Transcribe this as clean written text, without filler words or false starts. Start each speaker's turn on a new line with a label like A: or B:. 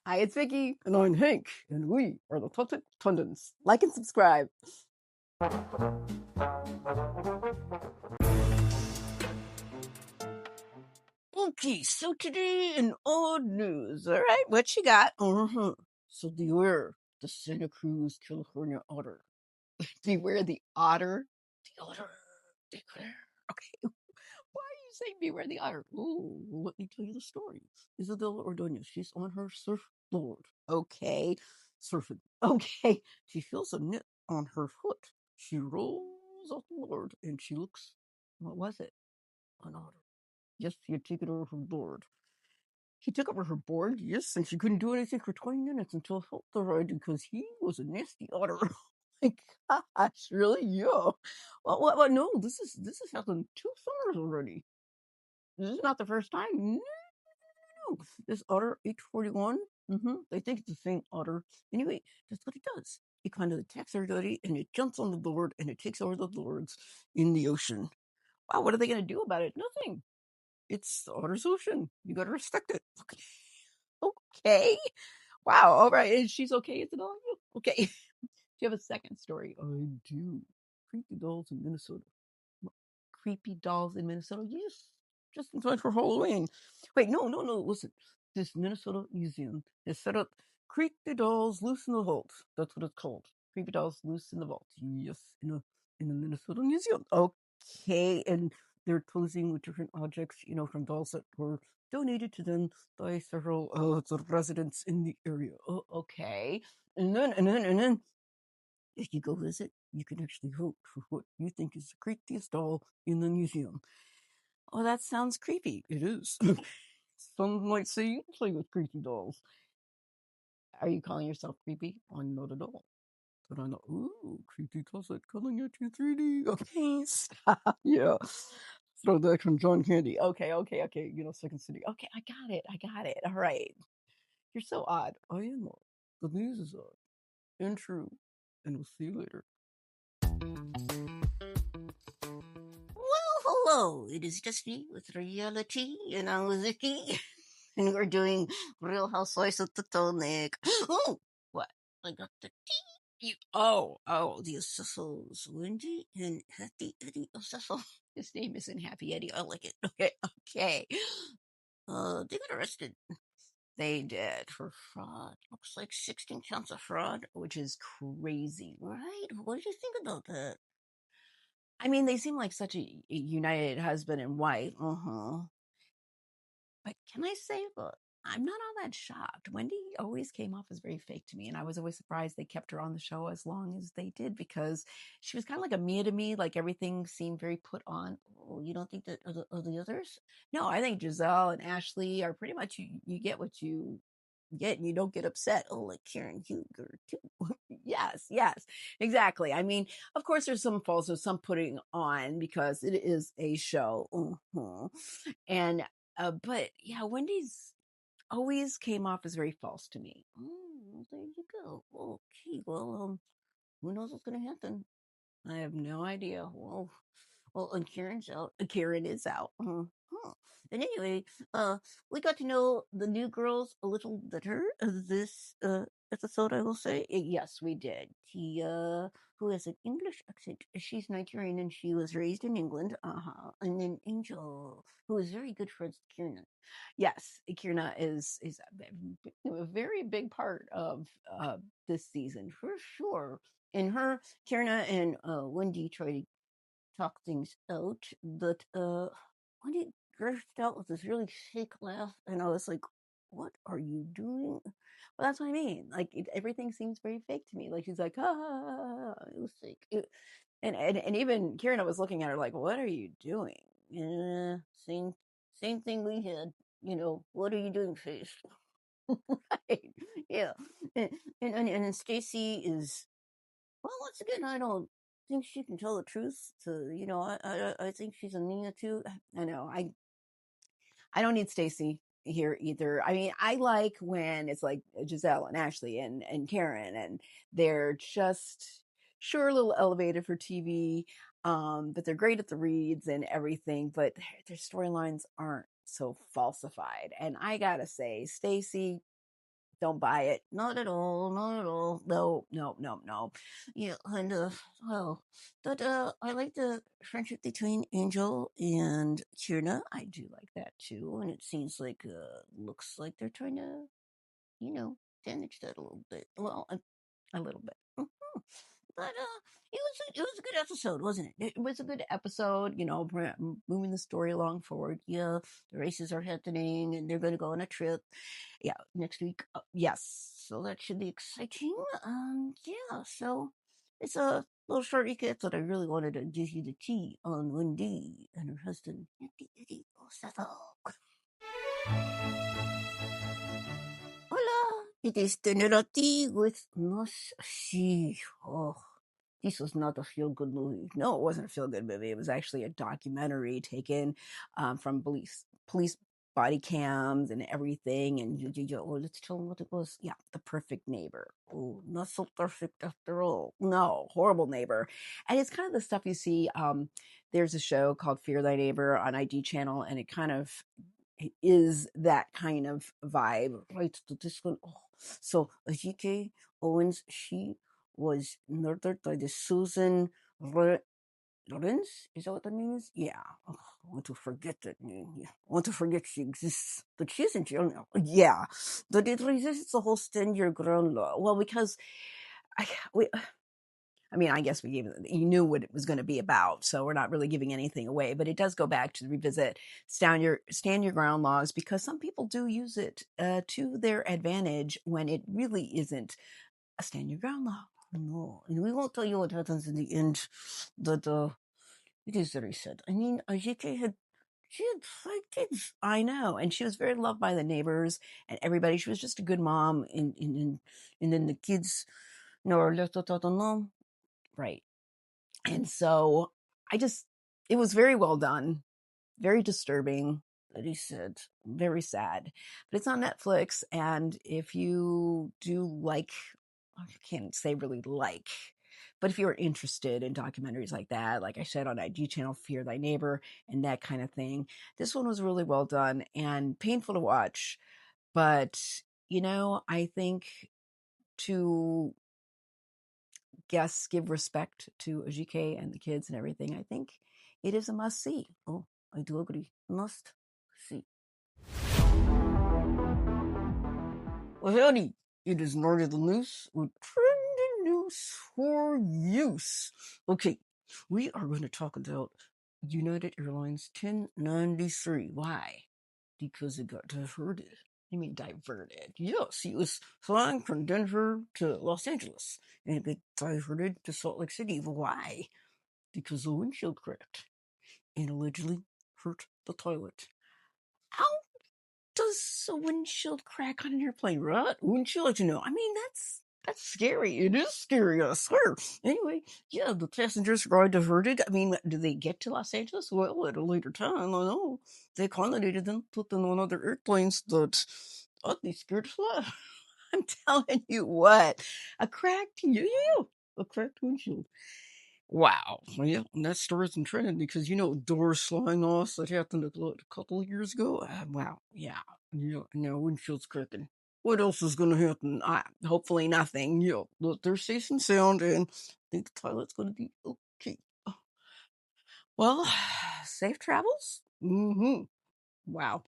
A: Hi, it's Vikki. And I'm Hank. And we are the Toxic Tundens. Like and subscribe. Okay, so today in odd news. All right, what you got? So beware the Santa Cruz, California otter. Beware the otter. The otter. Beware. Okay. Why are you saying beware the otter? Oh, let me tell you the story. Isabella Ordonez, she's on her surfboard. Okay. Surfing. Okay. She feels a nip on her foot. She rolls off the board and she looks, what was it? An otter. Yes, he had taken over her board. He took over her board, yes, and she couldn't do anything for 20 minutes until it felt the ride because he was a nasty otter. My gosh, really? Yeah. Well, no, this has happened 2 summers already. This is not the first time. No. This otter, H41, they think it's the same otter. Anyway, that's what it does. It kind of attacks everybody and it jumps on the board and it takes over the boards in the ocean. Wow, what are they going to do about it? Nothing. It's the otter's ocean. You got to respect it. Okay. Wow. All right. And she's okay. Is it all you? Okay. Do you have a second story? I do. Creepy dolls in Minnesota. Creepy dolls in Minnesota? Yes. Just in time for Halloween. Wait, no. Listen. This Minnesota museum has set up creepy dolls loose in the vault. That's what it's called. Creepy dolls loose in the vault. Yes. In the Minnesota museum. Okay. And they're posing with different objects, from dolls that were donated to them by several of the residents in the area. Oh, okay. And then, if you go visit, you can actually vote for what you think is the creepiest doll in the museum. Oh, that sounds creepy. It is. Some might say you play with creepy dolls. Are you calling yourself creepy? I'm not at all. But I know, ooh, creepy closet coming at you 3D. Okay, stop. Yeah. Throw that from John Candy. Okay. Second City. Okay, I got it. All right. You're so odd. I am odd. The news is odd and true. And we'll see you later. Well, hello. It is just me with reality, and I'm with Vikki. And we're doing Real Housewives of Potomac. Oh, what? I got the tea. The Osefos, Wendy and Happy Eddie Osefo. His name isn't Happy Eddie. I like it. Okay. They got arrested. They did for fraud. Looks like 16 counts of fraud, which is crazy, right? What did you think about that? I mean, they seem like such a united husband and wife. But can I say, look, I'm not all that shocked. Wendy always came off as very fake to me, and I was always surprised they kept her on the show as long as they did because she was kind of like a Mia to me. Like everything seemed very put on. Oh, you don't think that of the others? No, I think Giselle and Ashley are pretty much you get what you get and you don't get upset. Oh, like Karen Huger too. Yes, exactly. I mean, of course, there's some faults of some putting on because it is a show. And but yeah, Wendy's always came off as very false to me. Oh, there you go. Okay, well, who knows what's gonna happen? I have no idea. Well, and Karen's out. Karen is out. And anyway, we got to know the new girls a little better this episode. I will say, yes, we did. Who has an English accent? She's Nigerian and she was raised in England. And then Angel, who is very good friends with Kierna. Yes, Kierna is a very big part of this season for sure. And her, Kierna and Wendy try to talk things out, but Wendy burst out with this really fake laugh, and I was like, "What are you doing?" Well, that's what I mean. Like everything seems very fake to me. Like she's like, "Ah, it was fake." And even Kieran was looking at her like, "What are you doing?" Yeah, same thing we had. What are you doing, face? Right? Yeah. And Stacy is, well, once again, I don't think she can tell the truth. I think she's a Nina too. I know. I don't need Stacy here either. I mean, I like when it's like Giselle and Ashley and Karen, and they're just sure a little elevated for TV, but they're great at the reads and everything. But their storylines aren't so falsified. And I gotta say, Stacy, Don't buy it. Not at all. Not at all. No, no, no, no. Yeah, and well, but I like the friendship between Angel and Kierna. I do like that too, and it seems like looks like they're trying to, damage that a little bit. Well, a little bit. But it was a good episode, wasn't it? It was a good episode, moving the story along forward. Yeah, the races are happening, and they're going to go on a trip. Yeah, next week. Yes, so that should be exciting. Yeah, so it's a little short recap, but I really wanted to give you the tea on Wendy and her husband, Osefo. Hola, it is Tenerati with Nos. Oh, this was not a feel good movie. No, it wasn't a feel good movie. It was actually a documentary taken from police body cams and everything. And let's tell them what it was. Yeah, The Perfect Neighbor. Oh, not so perfect after all. No, horrible neighbor. And it's kind of the stuff you see. There's a show called Fear Thy Neighbor on ID channel, and it kind of is that kind of vibe, right? To this one. Oh. So Ajike Owens, she was murdered by the Susan Lawrence. Is that what that means? Yeah. Oh, I want to forget that name. Yeah. I want to forget she exists, but she's in jail now. Yeah, but it resists the whole stand your ground law. Well, because I guess you knew what it was going to be about, so we're not really giving anything away. But it does go back to revisit stand your ground laws, because some people do use it to their advantage when it really isn't a stand your ground law. No, and we won't tell you what happens in the end. But it is very sad. I mean, Ajike had 5 kids. I know, and she was very loved by the neighbors and everybody. She was just a good mom, and then the kids, are left without a mom, right? And so it was very well done, very disturbing, that he said, very sad. But it's on Netflix, and if you do like, I can't say really like, but if you're interested in documentaries like that, like I said on IG channel, Fear Thy Neighbor, and that kind of thing, this one was really well done and painful to watch. But, I think to give respect to Ajike and the kids and everything, I think it is a must see. Oh, I do agree. Must see. Well, howdy. It is Nardi the News with trending news for use. Okay, we are going to talk about United Airlines 1093. Why? Because it got diverted. I mean, diverted. Yes, he was flying from Denver to Los Angeles, and it got diverted to Salt Lake City. Why? Because the windshield cracked and allegedly hurt the toilet. How does a windshield crack on an airplane, right? Windshield, I mean, that's scary. It is scary, I swear. Anyway, yeah, the passengers were diverted. I mean, did they get to Los Angeles? Well, at a later time, I know. They accommodated them, put them on other airplanes that I'd be scared to fly. I'm telling you what, a cracked windshield. Wow. Well, yeah, and that story's in trending because, doors flying off that happened a couple of years ago. Wow. Yeah. Now windshield's cracking. What else is going to happen? Hopefully nothing. Look, there's safe and sound, and I think the toilet's going to be okay. Well, safe travels? Mm-hmm. Wow.